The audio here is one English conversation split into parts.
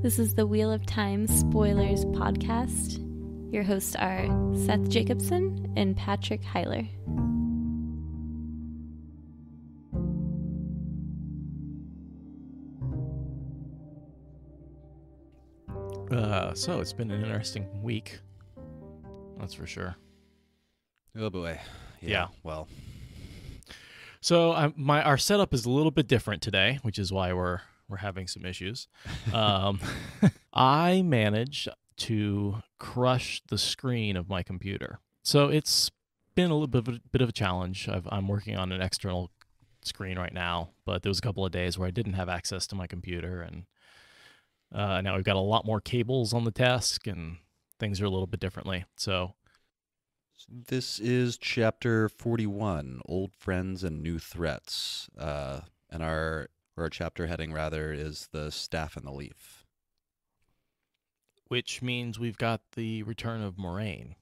This is the Wheel of Time Spoilers podcast. Your hosts are Seth Jacobson and Patrick Heiler. So it's been an interesting week. That's for sure. Oh boy. Yeah. Well. So our setup is a little bit different today, which is why we're having some issues. I managed to crush the screen of my computer. So it's been a little bit of a challenge. I'm working on an external screen right now, but there was a couple of days where I didn't have access to my computer, and now we've got a lot more cables on the desk, and things are a little bit differently. So This is chapter 41, Old Friends and New Threats. And our chapter heading, rather, is The Staff and the Leaf. which means we've got the return of Moraine.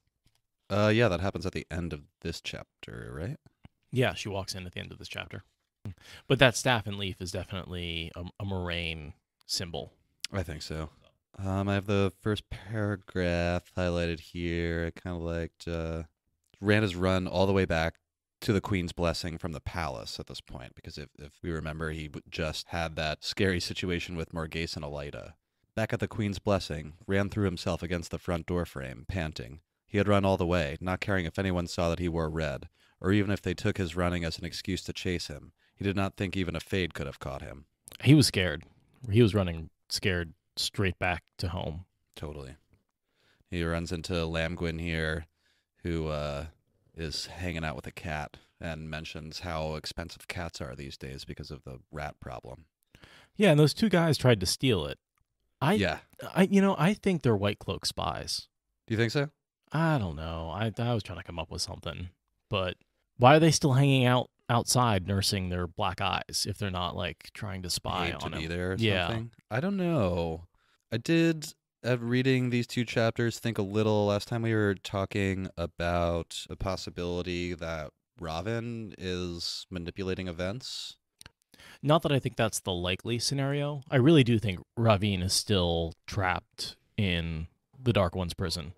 Yeah, that happens at the end of this chapter, right? Yeah, she walks in at the end of this chapter. But that staff and leaf is definitely a Moraine symbol. I think so. I have the first paragraph highlighted here. I kind of liked Rand has run all the way back to the Queen's blessing from the palace at this point, because if we remember, he just had that scary situation with Morghese and Elida. Back at the Queen's blessing, Rand threw himself against the front door frame, panting. He had run all the way, not caring if anyone saw that he wore red, or even if they took his running as an excuse to chase him. He did not think even a fade could have caught him. He was scared. He was running scared straight back to home. Totally. He runs into Lamgwin here, who is hanging out with a cat, and mentions how expensive cats are these days because of the rat problem. Yeah, and those two guys tried to steal it. I think they're Whitecloak spies. Do you think so? I don't know. I was trying to come up with something. But why are they still hanging out outside nursing their black eyes if they're not, like, trying to spy Hate on to him? be there or Yeah. something? I don't know. I did, reading these two chapters, think a little. Last time we were talking about a possibility that Ravin is manipulating events. Not that I think that's the likely scenario. I really do think Ravine is still trapped in the Dark One's prison.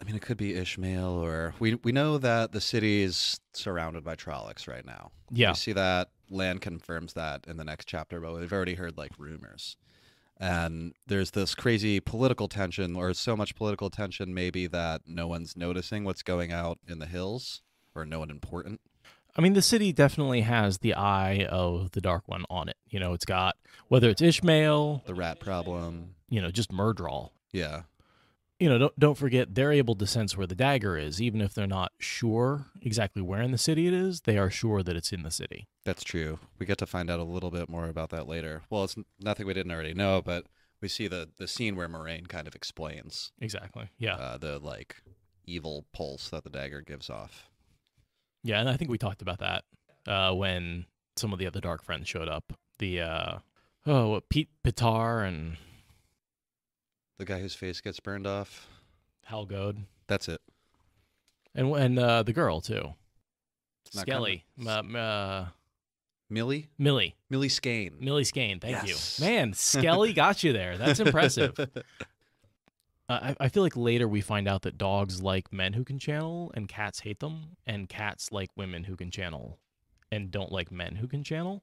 I mean, it could be Ishmael, or we know that the city is surrounded by Tronics right now. Yeah. We see that. Lan confirms that in the next chapter, but we've already heard, like, rumors. And there's this crazy political tension, or so much political tension maybe that no one's noticing what's going out in the hills, or no one important. I mean, the city definitely has the eye of the Dark One on it. You know, it's got, whether it's Ishmael, The rat problem. just Murdrawl. Yeah. Don't forget, they're able to sense where the dagger is. Even if they're not sure exactly where in the city it is, they are sure that it's in the city. That's true. We get to find out a little bit more about that later. Well, it's nothing we didn't already know, but we see the scene where Moraine kind of explains Exactly. Yeah. the, like, evil pulse that the dagger gives off. Yeah, and I think we talked about that when some of the other Dark Friends showed up. The, Pete Pitar and The guy whose face gets burned off. Halgod. That's it. And the girl, too. It's not Skelly. Millie? Millie. Millie Skane. Millie Skane, thank Yes. you. Man, Skelly got you there. That's impressive. I feel like later we find out that dogs like men who can channel and cats hate them, and cats like women who can channel and don't like men who can channel.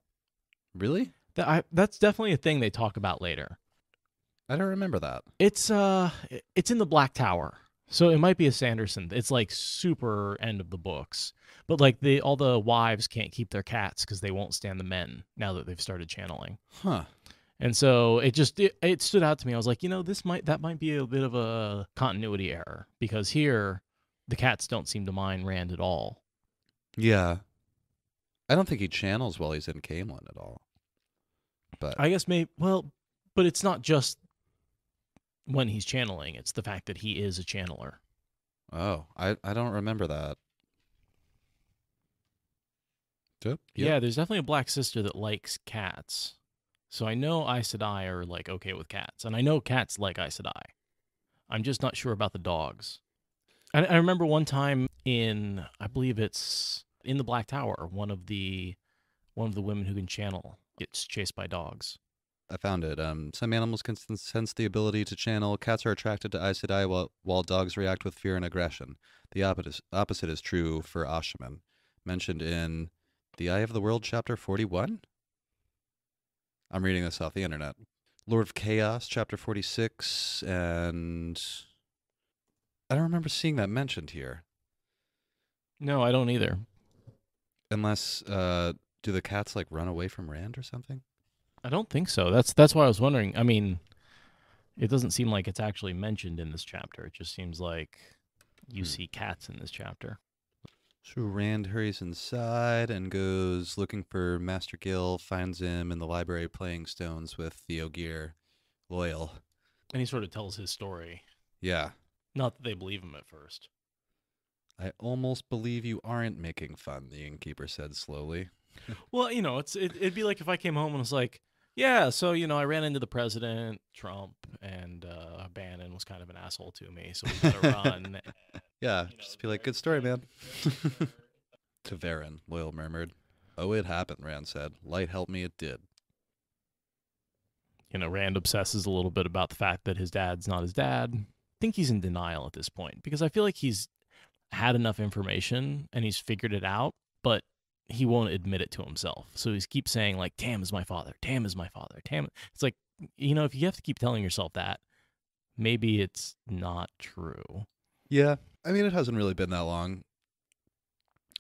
Really? That's definitely a thing they talk about later. I don't remember that. It's in the Black Tower, so it might be a Sanderson. It's like super end of the books, but like all the wives can't keep their cats because they won't stand the men now that they've started channeling. Huh. And so it stood out to me. I was like, that might be a bit of a continuity error, because here the cats don't seem to mind Rand at all. Yeah. I don't think he channels while he's in Camelin at all. But I guess but it's not just when he's channeling. It's the fact that he is a channeler. oh, I don't remember that. Yep. Yeah, there's definitely a Black Sister that likes cats. So I know Aes Sedai are, like, okay with cats. And I know cats like Aes Sedai. I'm just not sure about the dogs. I remember one time I believe it's in the Black Tower, one of the women who can channel gets chased by dogs. I found it. Some animals can sense the ability to channel. Cats are attracted to Aes Sedai while dogs react with fear and aggression. The opposite is true for Ashaman, mentioned in The Eye of the World, Chapter 41? I'm reading this off the internet. Lord of Chaos, Chapter 46, and I don't remember seeing that mentioned here. No, I don't either. Unless, do the cats, like, run away from Rand or something? I don't think so. That's why I was wondering. I mean, it doesn't seem like it's actually mentioned in this chapter. It just seems like you see cats in this chapter. So Rand hurries inside and goes looking for Master Gill, finds him in the library playing stones with the Ogier, Loial. And he sort of tells his story. Yeah. Not that they believe him at first. I almost believe you aren't making fun, the innkeeper said slowly. Well, it'd be like if I came home and was like, yeah, so, I ran into the president, Trump, and Bannon was kind of an asshole to me, so we gotta run. Yeah, just be like, good story, man. To Varen, Loial murmured. Oh, it happened, Rand said. Light helped me, it did. Rand obsesses a little bit about the fact that his dad's not his dad. I think he's in denial at this point, because I feel like he's had enough information and he's figured it out, but he won't admit it to himself. So he keeps saying, like, Tam is my father, Tam is my father, Tam. It's like, if you have to keep telling yourself that, maybe it's not true. Yeah, I mean, it hasn't really been that long.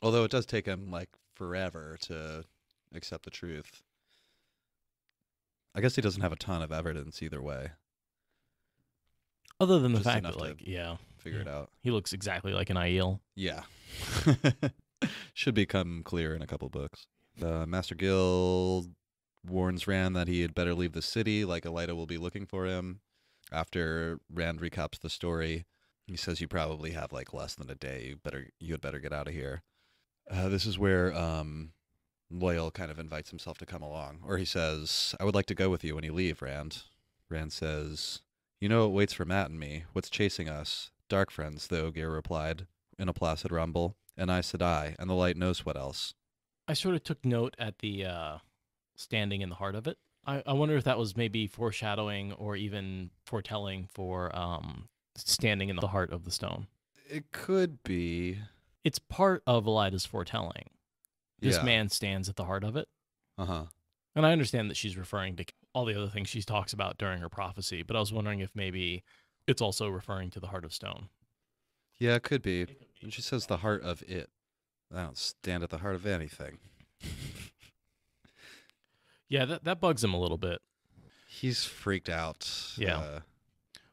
Although it does take him, like, forever to accept the truth. I guess he doesn't have a ton of evidence either way. Other than the Just fact that, enough to like, yeah, figure it out. he looks exactly like an Aiel. Yeah. Should become clear in a couple books. Master Gill warns Rand that he had better leave the city, like Elida will be looking for him. After Rand recaps the story, he says you probably have, like, less than a day. You had better get out of here. This is where Loial kind of invites himself to come along. Or he says, I would like to go with you when you leave, Rand. Rand says, you know what waits for Matt and me. What's chasing us? Darkfriends, the Ogier replied, in a placid rumble. And Aes Sedai, and the light knows what else. I sort of took note at the standing in the heart of it. I wonder if that was maybe foreshadowing or even foretelling for standing in the heart of the stone. It could be. It's part of Elida's foretelling. This Yeah. man stands at the heart of it. Uh-huh. And I understand that she's referring to all the other things she talks about during her prophecy, but I was wondering if maybe it's also referring to the heart of stone. Yeah, it could be. And she says the heart of it. I don't stand at the heart of anything. Yeah, that bugs him a little bit. He's freaked out. Yeah.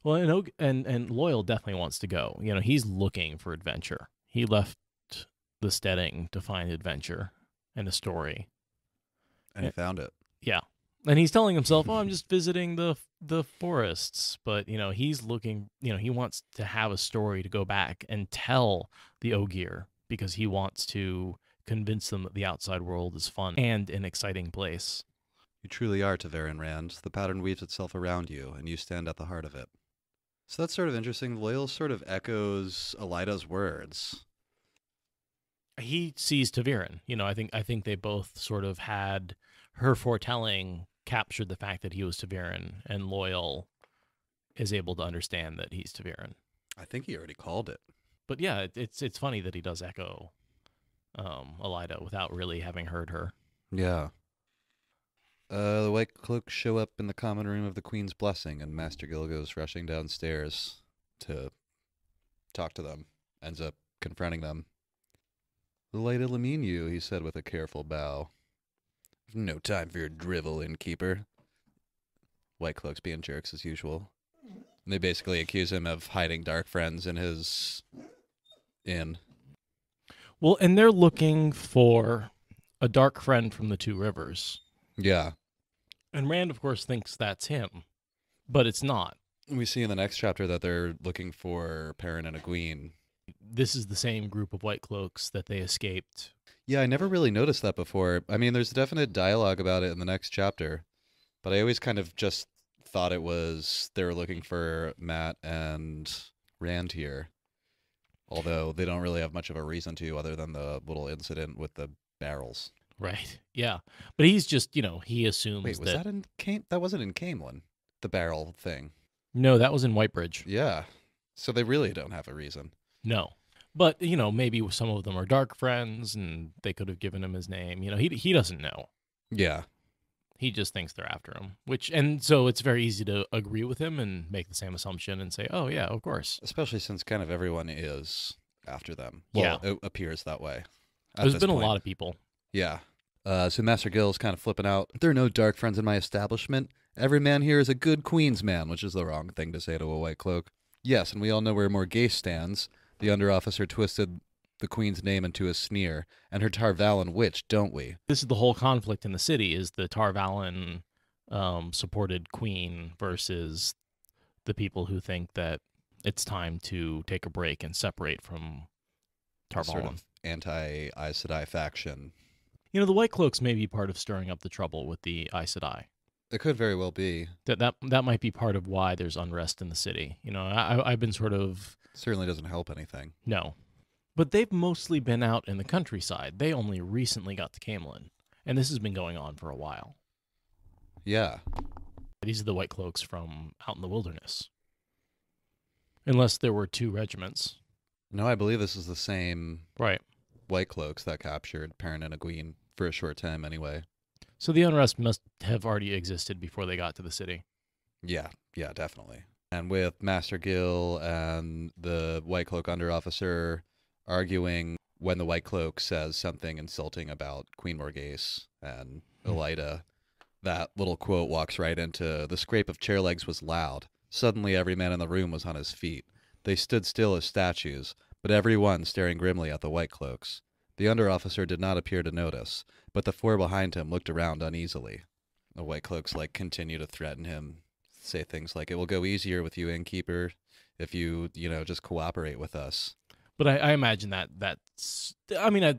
Well, and Loial definitely wants to go. He's looking for adventure. He left the steading to find adventure and a story. And he found it. Yeah. And he's telling himself, oh, I'm just visiting the forests. But, he's looking, he wants to have a story to go back and tell the Ogier because he wants to convince them that the outside world is fun and an exciting place. You truly are, Ta'Veren Rand. The pattern weaves itself around you, and you stand at the heart of it. So that's sort of interesting. Loial sort of echoes Elida's words. He sees Ta'Veren. I think they both sort of had her foretelling captured the fact that he was Ta'Veren, and Loial is able to understand that he's Ta'Veren. I think he already called it. But yeah, it's funny that he does echo Elida without really having heard her. Yeah. The Whitecloaks show up in the common room of the Queen's Blessing, and Master Gill goes rushing downstairs to talk to them. Ends up confronting them. The light will mean you, he said with a careful bow. No time for your drivel, innkeeper. Whitecloaks being jerks as usual. And they basically accuse him of hiding darkfriends in his inn. Well, and they're looking for a dark friend from the Two Rivers. Yeah. And Rand, of course, thinks that's him, but it's not. We see in the next chapter that they're looking for Perrin and Egwene. This is the same group of Whitecloaks that they escaped. Yeah, I never really noticed that before. I mean, there's definite dialogue about it in the next chapter, but I always kind of just thought it was they were looking for Matt and Rand here, although they don't really have much of a reason to other than the little incident with the barrels. Right. Yeah. But he's just, he assumes Wait, was that in That wasn't in Camelin, the barrel thing. No, that was in Whitebridge. Yeah. So they really don't have a reason. No. But, maybe some of them are darkfriends and they could have given him his name. He doesn't know. Yeah. He just thinks they're after him, and so it's very easy to agree with him and make the same assumption and say, oh, yeah, of course. Especially since kind of everyone is after them. Yeah. Well, it appears that way. There's been a lot of people. Yeah. So Master Gill's kind of flipping out. There are no dark friends in my establishment. Every man here is a good queen's man, which is the wrong thing to say to a white cloak. Yes, and we all know where Morgase stands. The under-officer twisted the queen's name into a sneer, and her Tarvalin witch, don't we? This is the whole conflict in the city, is the Tarvalin supported queen versus the people who think that it's time to take a break and separate from Tarvalin. Sort of anti-Aes Sedai faction. The Whitecloaks may be part of stirring up the trouble with the Aes Sedai. It could very well be. That might be part of why there's unrest in the city. I've been sort of... Certainly doesn't help anything. No. But they've mostly been out in the countryside. They only recently got to Camelin, and this has been going on for a while. Yeah. These are the Whitecloaks from out in the wilderness. Unless there were two regiments. No, I believe this is the same Right. Whitecloaks that captured Perrin and Egwene for a short time anyway. So the unrest must have already existed before they got to the city. Yeah, definitely. And with Master Gill and the Whitecloak underofficer arguing when the Whitecloak says something insulting about Queen Morgase and Elida, that little quote walks right into, the scrape of chair legs was loud. Suddenly every man in the room was on his feet. They stood still as statues, but every one staring grimly at the Whitecloaks. The underofficer did not appear to notice, but the four behind him looked around uneasily. The Whitecloaks continue to threaten him, say things like, it will go easier with you, innkeeper, if you, just cooperate with us. But I imagine that's...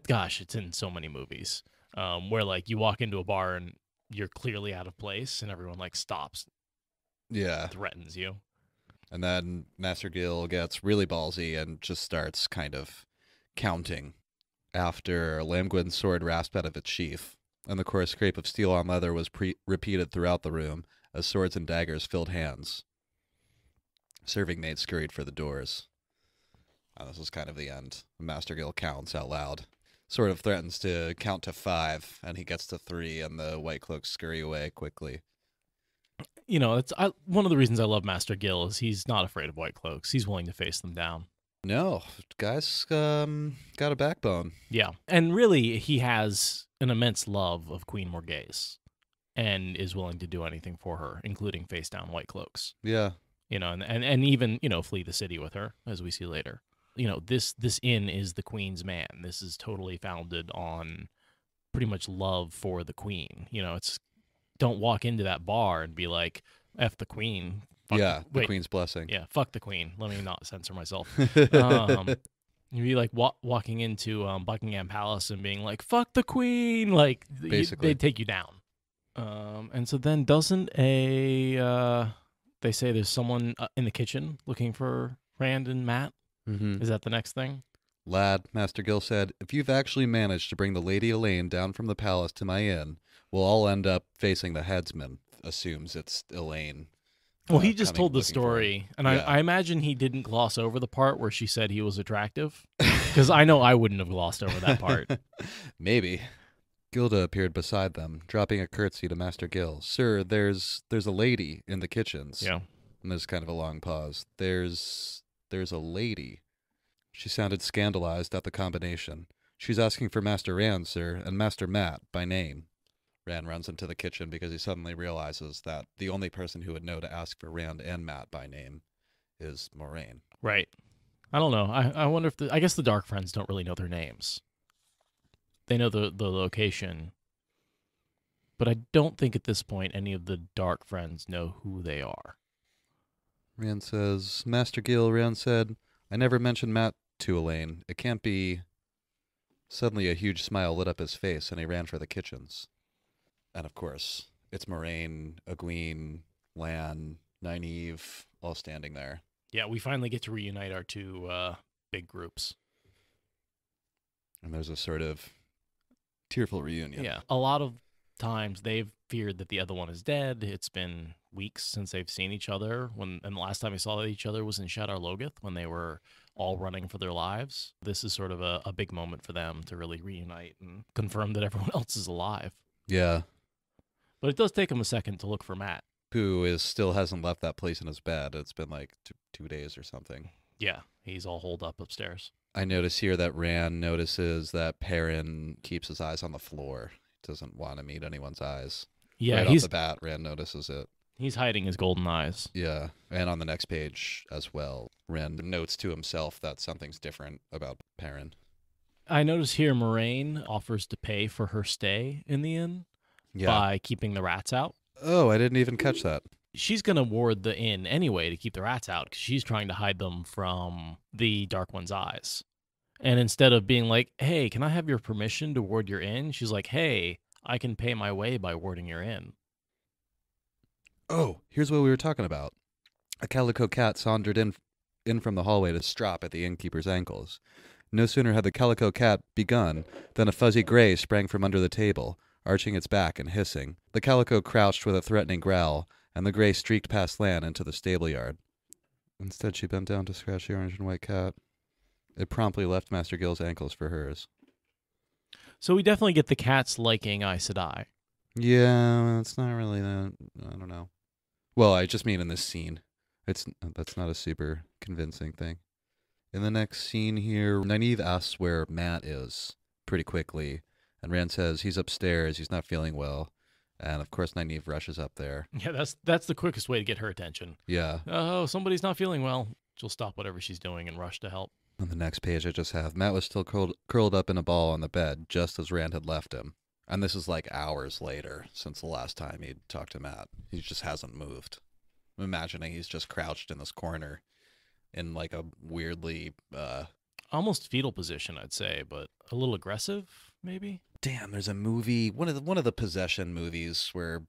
gosh, it's in so many movies where, you walk into a bar and you're clearly out of place and everyone, stops. Yeah. Threatens you. And then Master Gill gets really ballsy and just starts kind of counting after Lamgwin's sword rasped out of its sheath, and the coarse scrape of steel on leather was repeated throughout the room as swords and daggers filled hands. Serving maids scurried for the doors. And this is kind of the end. Master Gill counts out loud. Sort of threatens to count to 5, and he gets to 3, and the Whitecloaks scurry away quickly. It's one of the reasons I love Master Gill is he's not afraid of Whitecloaks. He's willing to face them down. No, guy's got a backbone. Yeah, and really, he has an immense love of Queen Morgase, and is willing to do anything for her, including face down Whitecloaks. Yeah, and even flee the city with her, as we see later. This inn is the Queen's man. This is totally founded on pretty much love for the Queen. It's don't walk into that bar and be like, F the Queen. The Queen's blessing. Yeah, fuck the Queen. Let me not censor myself. You'd be like walking into Buckingham Palace and being like, fuck the Queen. Basically. They'd take you down. And so then doesn't they say there's someone in the kitchen looking for Rand and Matt? Mm-hmm. Is that the next thing? Lad, Master Gill said, if you've actually managed to bring the Lady Elaine down from the palace to my inn, we'll all end up facing the headsman. Assumes it's Elaine. Well, he just told the story, and yeah. I imagine he didn't gloss over the part where she said he was attractive, because I know I wouldn't have glossed over that part. Maybe. Gilda appeared beside them, dropping a curtsy to Master Gill. Sir, there's a lady in the kitchens. Yeah. And there's kind of a long pause. There's a lady. She sounded scandalized at the combination. She's asking for Master Rand, sir, and Master Matt by name. Rand runs into the kitchen because he suddenly realizes that the only person who would know to ask for Rand and Matt by name is Moraine. Right. I don't know. I wonder if I guess the darkfriends don't really know their names. They know the location, but I don't think at this point any of the darkfriends know who they are. Rand says, Master Gill, Rand said, I never mentioned Matt to Elaine. It can't be... Suddenly a huge smile lit up his face, and he ran for the kitchens. And of course, it's Moraine, Egwene, Lan, Nynaeve, all standing there. Yeah, we finally get to reunite our two big groups. And there's a sort of Tearful reunion. Yeah. A lot of times they've feared that the other one is dead. It's been weeks since they've seen each other. And the last time they saw each other was in Shadar Logoth when they were all running for their lives. This is sort of a big moment for them to really reunite and confirm that everyone else is alive. Yeah. But it does take them a second to look for Matt. Who still hasn't left that place in his bed. It's been like 2 days or something. Yeah, he's all holed up upstairs. I notice here that Rand notices that Perrin keeps his eyes on the floor. He doesn't want to meet anyone's eyes. Yeah, right he's off the bat, Rand notices it. He's hiding his golden eyes. Yeah, and on the next page as well, Rand notes to himself that something's different about Perrin. I notice here Moraine offers to pay for her stay in the inn by keeping the rats out. Oh, I didn't even catch that. She's going to ward the inn anyway to keep the rats out because she's trying to hide them from the Dark One's eyes. And instead of being like, hey, can I have your permission to ward your inn? She's like, hey, I can pay my way by warding your inn. Oh, here's what we were talking about. A calico cat sauntered in from the hallway to strop at the innkeeper's ankles. No sooner had the calico cat begun than a fuzzy gray sprang from under the table, arching its back and hissing. The calico crouched with a threatening growl, and the gray streaked past Lan into the stable yard. Instead, she bent down to scratch the orange and white cat. It promptly left Master Gill's ankles for hers. So we definitely get the cat's liking Aes Sedai. Yeah, it's not really that. I don't know. Well, I just mean in this scene. That's not a super convincing thing. In the next scene here, Nynaeve asks where Matt is pretty quickly, and Rand says he's upstairs, he's not feeling well. And of course, Nynaeve rushes up there. Yeah, that's the quickest way to get her attention. Yeah. Oh, somebody's not feeling well. She'll stop whatever she's doing and rush to help. On the next page, I just have Matt was still curled up in a ball on the bed, just as Rand had left him. And this is like hours later since the last time he'd talked to Matt. He just hasn't moved. I'm imagining he's just crouched in this corner in like a weirdly... almost fetal position, I'd say, but a little aggressive, maybe? Damn, there's a movie, one of the possession movies where,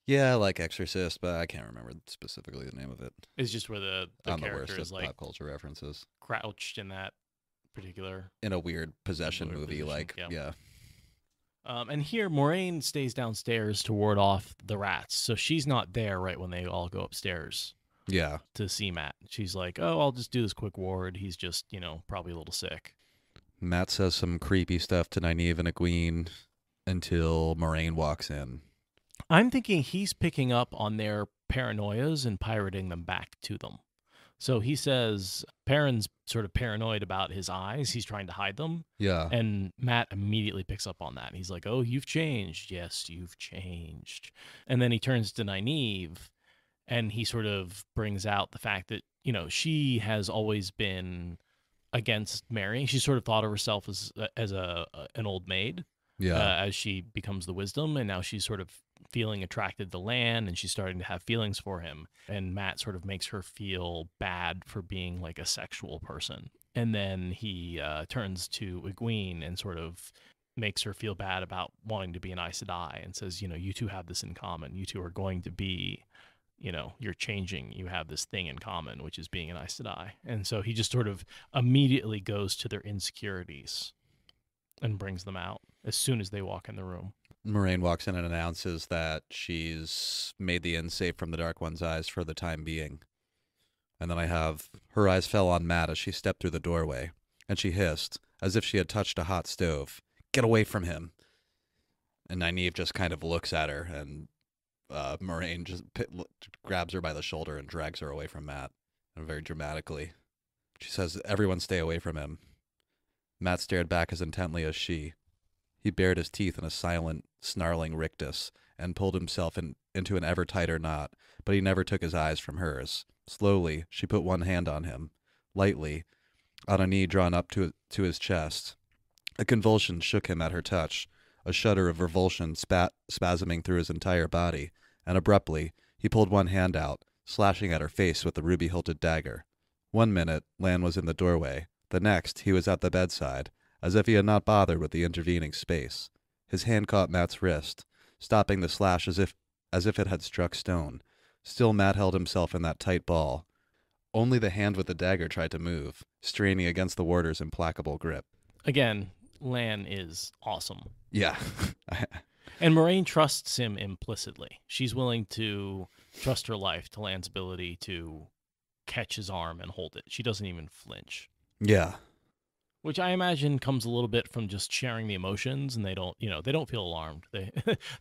yeah, like Exorcist, but I can't remember specifically the name of it. It's just where the character is like pop culture references, crouched in that particular, in a weird possession movie, position, like yeah. And here, Moraine stays downstairs to ward off the rats, so she's not there right when they all go upstairs. Yeah, to see Matt. She's like, oh, I'll just do this quick ward. He's just, probably a little sick. Matt says some creepy stuff to Nynaeve and Egwene until Moraine walks in. I'm thinking he's picking up on their paranoias and pirating them back to them. So he says Perrin's sort of paranoid about his eyes. He's trying to hide them. Yeah. And Matt immediately picks up on that. He's like, oh, you've changed. Yes, you've changed. And then he turns to Nynaeve and he sort of brings out the fact that, she has always been against marrying. She sort of thought of herself as an old maid. Yeah. As she becomes the wisdom, and now she's sort of feeling attracted to Lan, and she's starting to have feelings for him. And Matt sort of makes her feel bad for being like a sexual person. And then he turns to Egwene and sort of makes her feel bad about wanting to be an Aes Sedai and says, you two have this in common. You two are going to be, you're changing. You have this thing in common, which is being an Aes Sedai. And so he just sort of immediately goes to their insecurities and brings them out as soon as they walk in the room. Moraine walks in and announces that she's made the inn safe from the Dark One's eyes for the time being. And then I have, her eyes fell on Matt as she stepped through the doorway, and she hissed, as if she had touched a hot stove, "Get away from him!" And Nynaeve just kind of looks at her, and Moraine just grabs her by the shoulder and drags her away from Matt, and very dramatically. She says, "Everyone stay away from him." Matt stared back as intently as she. He bared his teeth in a silent, snarling rictus and pulled himself into an ever tighter knot, but he never took his eyes from hers. Slowly, she put one hand on him, lightly, on a knee drawn up to his chest. A convulsion shook him at her touch, a shudder of revulsion spasming through his entire body, and abruptly, he pulled one hand out, slashing at her face with the ruby-hilted dagger. 1 minute, Lan was in the doorway. The next, he was at the bedside, as if he had not bothered with the intervening space. His hand caught Matt's wrist, stopping the slash as if it had struck stone. Still Matt held himself in that tight ball. Only the hand with the dagger tried to move, straining against the warder's implacable grip. Again, Lan is awesome. Yeah. And Moraine trusts him implicitly. She's willing to trust her life to Lan's ability to catch his arm and hold it. She doesn't even flinch. Yeah. Which I imagine comes a little bit from just sharing the emotions, and they don't feel alarmed. They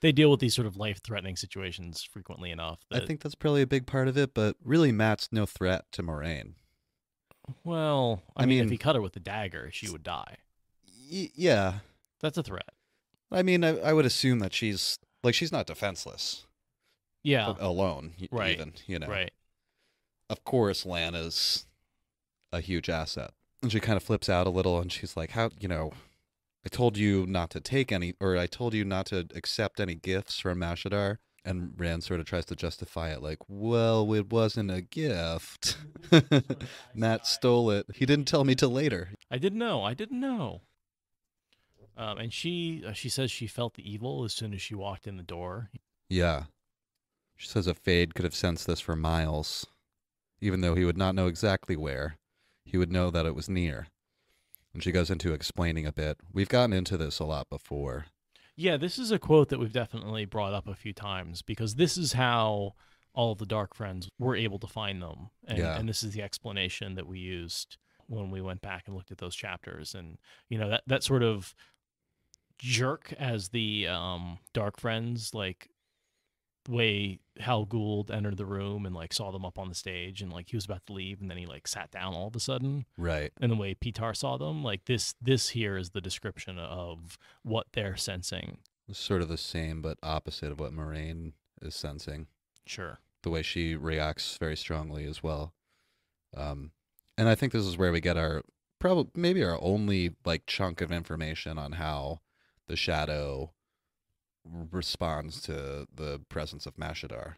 they deal with these sort of life-threatening situations frequently enough. I think that's probably a big part of it, but really Matt's no threat to Moraine. Well, I mean, if he cut her with the dagger, she would die. Yeah. That's a threat. I mean, I would assume that she's not defenseless. Yeah. Alone, right. even, you know. Right. Of course, Lana's a huge asset. And she kind of flips out a little, and she's like, how, I told you not to take any, or I told you not to accept any gifts from Shadar. And Rand sort of tries to justify it like, well, it wasn't a gift. Matt stole it. He didn't tell me till later. I didn't know. And she says she felt the evil as soon as she walked in the door. Yeah. She says a Fade could have sensed this for miles. Even though he would not know exactly where, he would know that it was near. And she goes into explaining a bit. We've gotten into this a lot before. Yeah, this is a quote that we've definitely brought up a few times, because this is how all of the darkfriends were able to find them. And this is the explanation that we used when we went back and looked at those chapters. And, that sort of jerk as the darkfriends, like the way Hal Gould entered the room and like saw them up on the stage, and like he was about to leave, and then he like sat down all of a sudden. Right. And the way Pitar saw them, like this here is the description of what they're sensing. It's sort of the same but opposite of what Moraine is sensing. Sure. The way she reacts very strongly as well. And I think this is where we get maybe our only like chunk of information on how the shadow responds to the presence of Shadar.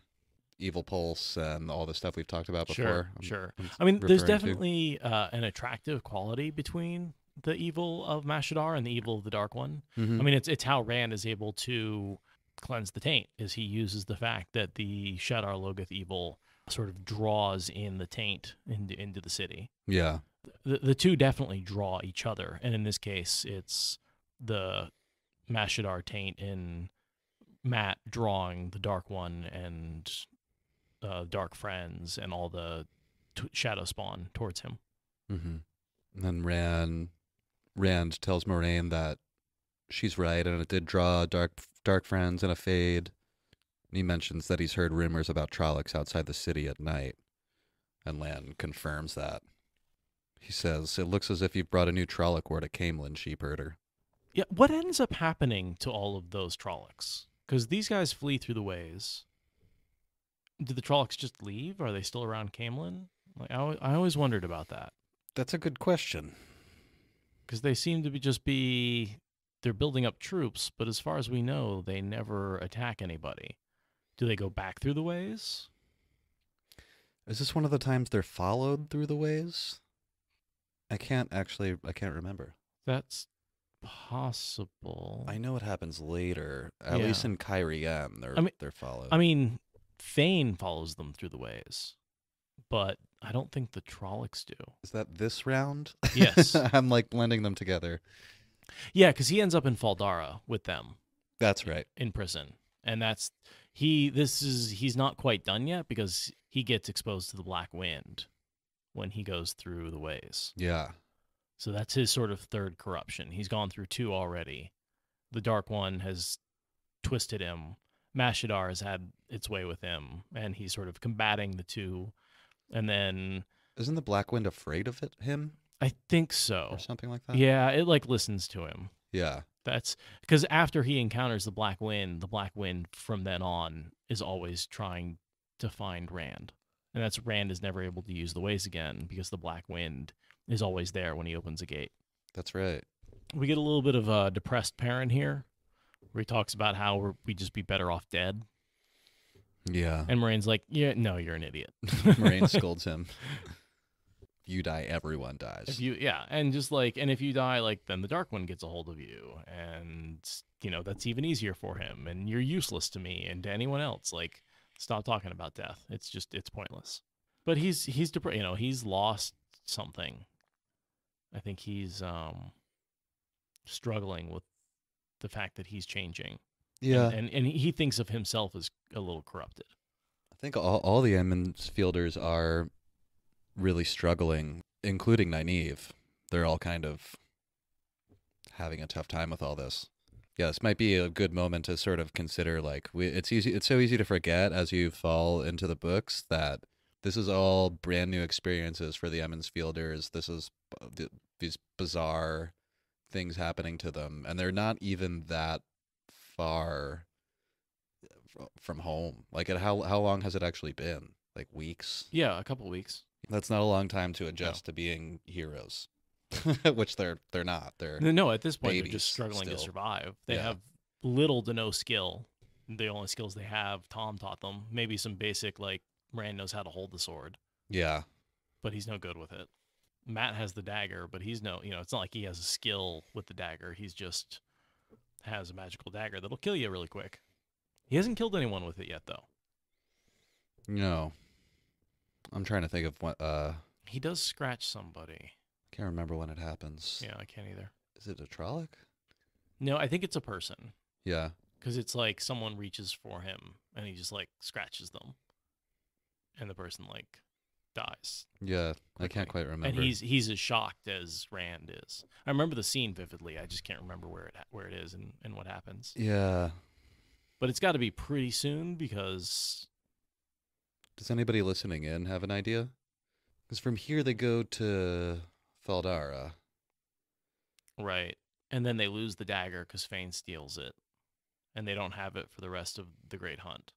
Evil Pulse and all the stuff we've talked about before. Sure. I mean, there's definitely an attractive quality between the evil of Shadar and the evil of the Dark One. Mm-hmm. I mean, it's how Rand is able to cleanse the taint, is he uses the fact that the Shadar Logoth evil sort of draws in the taint into the city. Yeah. The two definitely draw each other, and in this case, it's the Shadar taint in Matt drawing the Dark One and dark friends and all the shadowspawn towards him. Mm-hmm. And then Rand tells Moraine that she's right, and it did draw dark friends and a Fade. And he mentions that he's heard rumors about Tronics outside the city at night, and Lan confirms that. He says, it looks as if you've brought a new Trolloc war to Camelin, sheepherder. Yeah, what ends up happening to all of those Trollocs? Because these guys flee through the ways. Did the Trollocs just leave? Are they still around Camelin? Like, I always wondered about that. That's a good question. Because they seem to they're building up troops, but as far as we know, they never attack anybody. Do they go back through the ways? Is this one of the times they're followed through the ways? I can't remember. That's possible. I know it happens later. At least in Kyrie M, they're followed. I mean, Thane follows them through the ways, but I don't think the Trollocs do. Is that this round? Yes. I'm like blending them together. Yeah, because he ends up in Faldara with them. That's right. In prison. And he's not quite done yet, because he gets exposed to the Black Wind when he goes through the ways. Yeah. So that's his sort of third corruption. He's gone through two already. The Dark One has twisted him. Shadar has had its way with him, and he's sort of combating the two. And then... Isn't the Black Wind afraid of him? I think so. Or something like that? Yeah, it like listens to him. Yeah. That's because after he encounters the Black Wind from then on is always trying to find Rand. And that's Rand is never able to use the ways again, because the Black Wind is always there when he opens a gate. That's right. We get a little bit of a depressed Perrin here, where he talks about how we'd just be better off dead. Yeah. And Moiraine's like, yeah, no, you're an idiot. Moraine scolds him. You die, everyone dies. And if you die, like, then the Dark One gets a hold of you, and that's even easier for him, and you're useless to me and to anyone else. Like, stop talking about death. It's pointless. But he's he's lost something. I think he's struggling with the fact that he's changing. Yeah. And he thinks of himself as a little corrupted. I think all the Emond fielders are really struggling, including Nynaeve. They're all kind of having a tough time with all this. Yeah, this might be a good moment to sort of consider, like, it's so easy to forget as you fall into the books that this is all brand new experiences for the Emond fielders. This is these bizarre things happening to them, and they're not even that far from home. Like, how long has it actually been? Like weeks? Yeah, a couple weeks. That's not a long time to adjust to being heroes, which they're not. They're no. At this point, they're just struggling still to survive. They have little to no skill. The only skills they have, Tom taught them. Maybe some basic, like, Rand knows how to hold the sword. Yeah, but he's no good with it. Matt has the dagger, but he's no. It's not like he has a skill with the dagger. He's just has a magical dagger that'll kill you really quick. He hasn't killed anyone with it yet, though. No. I'm trying to think of what. He does scratch somebody. Can't remember when it happens. Yeah, I can't either. Is it a Trolloc? No, I think it's a person. Yeah. Because it's like someone reaches for him and he just like scratches them, and the person like dies. Yeah, quickly. I can't quite remember. And he's as shocked as Rand is. I remember the scene vividly. I just can't remember where it is and what happens. Yeah. But it's got to be pretty soon because. Does anybody listening in have an idea? Because from here they go to Faldara. Right. And then they lose the dagger because Fane steals it. And they don't have it for the rest of the Great Hunt.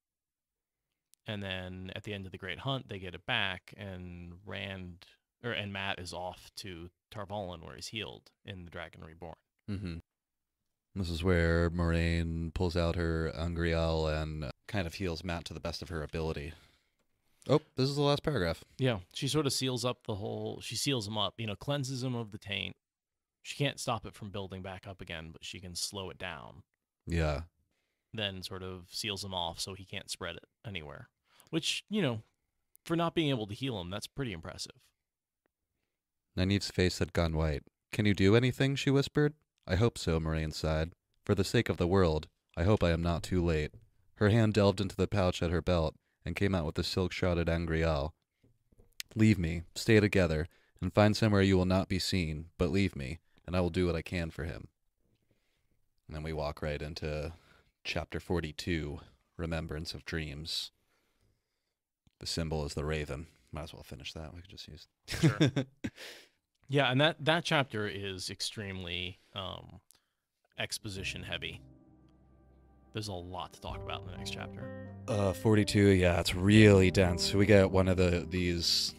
And then at the end of the Great Hunt, they get it back, and Matt is off to Tarvalin, where he's healed in the Dragon Reborn. Mm-hmm. This is where Moraine pulls out her Angreal and kind of heals Matt to the best of her ability. Oh, this is the last paragraph. Yeah, she sort of seals up she seals him up, cleanses him of the taint. She can't stop it from building back up again, but she can slow it down. Yeah. Then sort of seals him off so he can't spread it anywhere. Which, for not being able to heal him, that's pretty impressive. Nynaeve's face had gone white. Can you do anything? She whispered. I hope so, Moraine sighed. For the sake of the world, I hope I am not too late. Her hand delved into the pouch at her belt and came out with the silk-shrouded Angreal. Leave me, stay together, and find somewhere you will not be seen, but leave me, and I will do what I can for him. And then we walk right into Chapter 42, Remembrance of Dreams. The symbol is the raven. Might as well finish that. We could just use Sure. Yeah, and that chapter is extremely exposition heavy. There's a lot to talk about in the next chapter. 42, yeah, it's really dense. We get one of these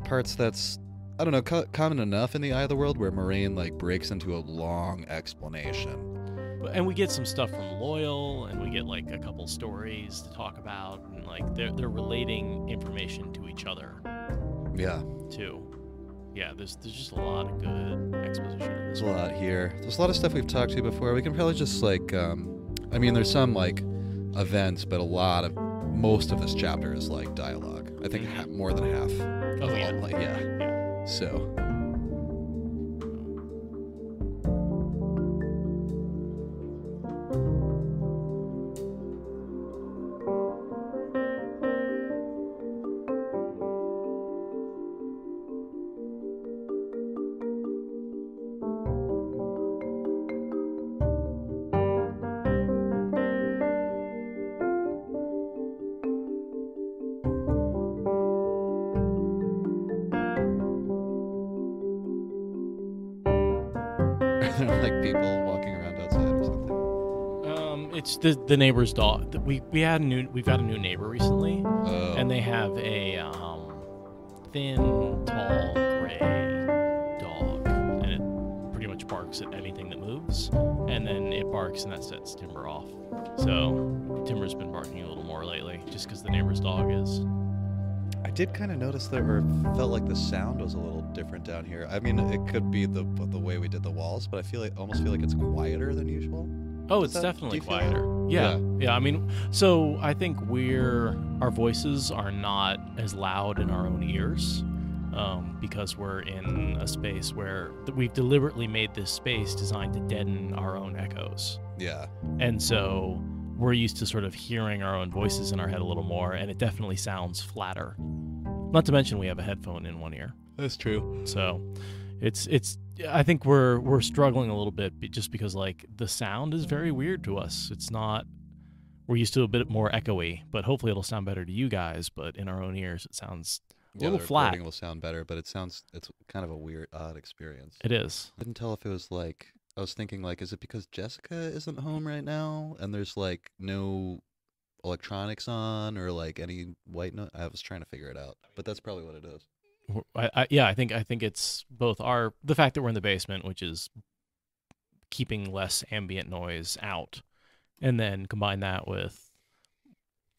parts that's, I don't know, common enough in the Eye of the World where Moraine breaks into a long explanation. And we get some stuff from Loial, and we get a couple stories to talk about, and they're relating information to each other. Yeah. Too. Yeah, there's just a lot of good exposition in this. There's a lot here. There's a lot of stuff we've talked to before. We can probably just there's some events, but most of this chapter is dialogue. I think more than half. Oh yeah. Yeah. So. People walking around outside or something. It's the neighbor's dog. We've got a new neighbor recently, Oh. and they have a thin, tall, gray dog, and it pretty much barks at anything that moves, and then it barks, and that sets Timber off. So Timber's been barking a little more lately, just because the neighbor's dog is. I did kind of notice that, or felt like the sound was a little different down here. I mean, it could be the way we did the walls, but I almost feel like it's quieter than usual. Oh, it's definitely quieter. Yeah. I mean, so I think our voices are not as loud in our own ears, because we're in a space where we've deliberately made this space designed to deaden our own echoes. Yeah. And so we're used to sort of hearing our own voices in our head a little more, and it definitely sounds flatter. Not to mention we have a headphone in one ear. That's true. So it's I think we're struggling a little bit just because like the sound is very weird to us. It's not, we're used to a bit more echoey, but hopefully it'll sound better to you guys, but in our own ears it sounds a little the flat. recording will sound better, but it's kind of a weird, odd experience. It is. I couldn't tell if it was like, I was thinking like, is it because Jessica isn't home right now and there's like no electronics on or like any white noise? I was trying to figure it out, but that's probably what it is. I think it's both the fact that we're in the basement, which is keeping less ambient noise out, and then combine that with,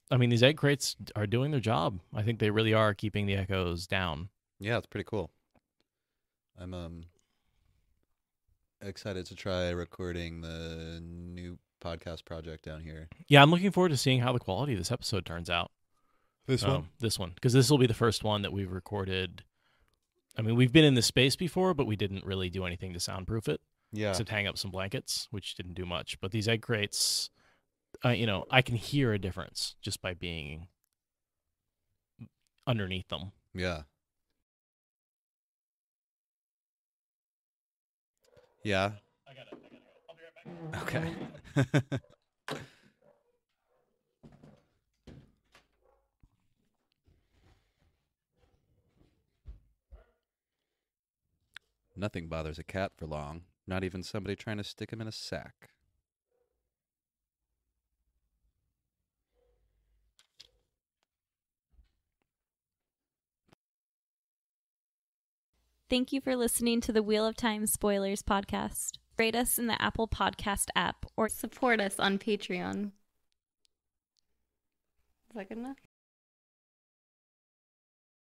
I mean, these egg crates are doing their job. I think they really are keeping the echoes down. Yeah, it's pretty cool. I'm excited to try recording the new podcast project down here. Yeah, I'm looking forward to seeing how the quality of this episode turns out. This one, because this will be the first one that we've recorded. I mean, we've been in this space before, but we didn't really do anything to soundproof it. Yeah, except hang up some blankets, which didn't do much. But these egg crates, I can hear a difference just by being underneath them. Yeah. Yeah. I gotta go. I'll be right back. Okay. Nothing bothers a cat for long, not even somebody trying to stick him in a sack. Thank you for listening to the Wheel of Time Spoilers podcast. Rate us in the Apple Podcast app or support us on Patreon. Is that good enough?